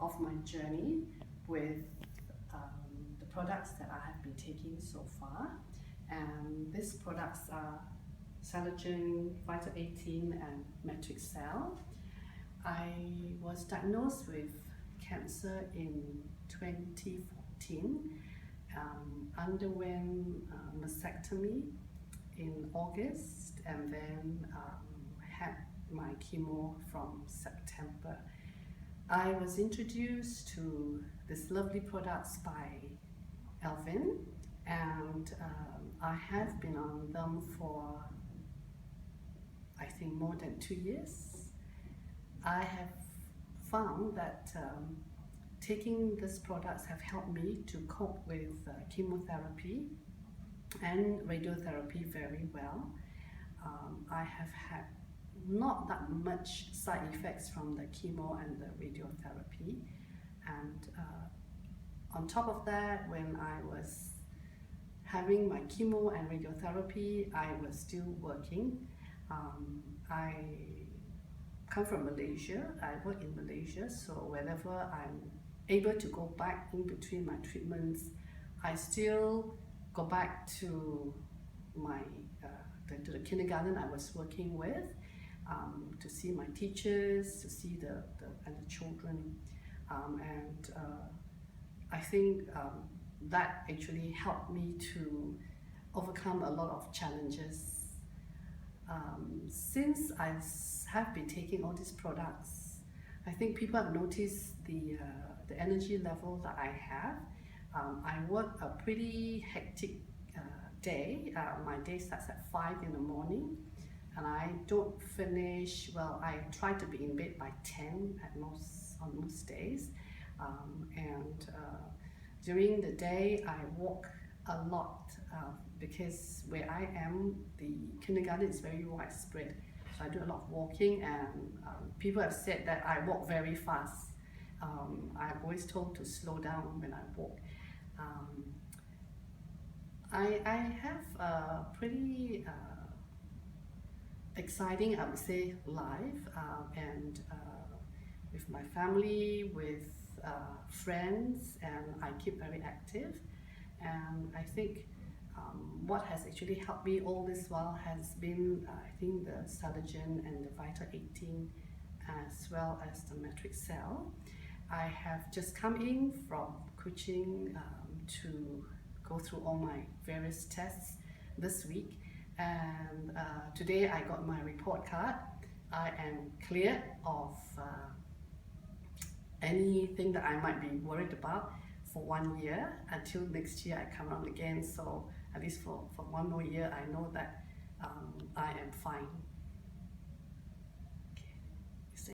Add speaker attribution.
Speaker 1: of my journey with the products that I have been taking so far. And these products are Celergen, Vita 18 and Matrixcell. I was diagnosed with cancer in 2014, underwent mastectomy in August, and then had my chemo from September. I was introduced to these lovely products by Alvin, and I have been on them for I think more than 2 years. I have found that taking these products have helped me to cope with chemotherapy and radiotherapy very well. I have had not that much side effects from the chemo and the radiotherapy, and on top of that, when I was having my chemo and radiotherapy, I was still working. I come from Malaysia, I work in Malaysia, so whenever I'm able to go back in between my treatments, I still go back to my to the kindergarten I was working with, to see my teachers, to see the children, and I think that actually helped me to overcome a lot of challenges. Since I have been taking all these products, I think people have noticed the energy level that I have. I work a pretty hectic day. My day starts at 5 in the morning, and I don't finish, well, I try to be in bed by 10 on most days. During the day, I walk a lot because where I am, the kindergarten is very widespread. So I do a lot of walking, and people have said that I walk very fast. I'm always told to slow down when I walk. I have a pretty exciting, I would say, life, and with my family, with friends, and I keep very active. And I think what has actually helped me all this while has been, I think, the Celergen and the Vita 18, as well as the Matrixcell. I have just come in from Kuching to go through all my various tests this week, and today I got my report card. I am clear of anything that I might be worried about for 1 year until next year I come around again. So at least for 1 more year, I know that I am fine.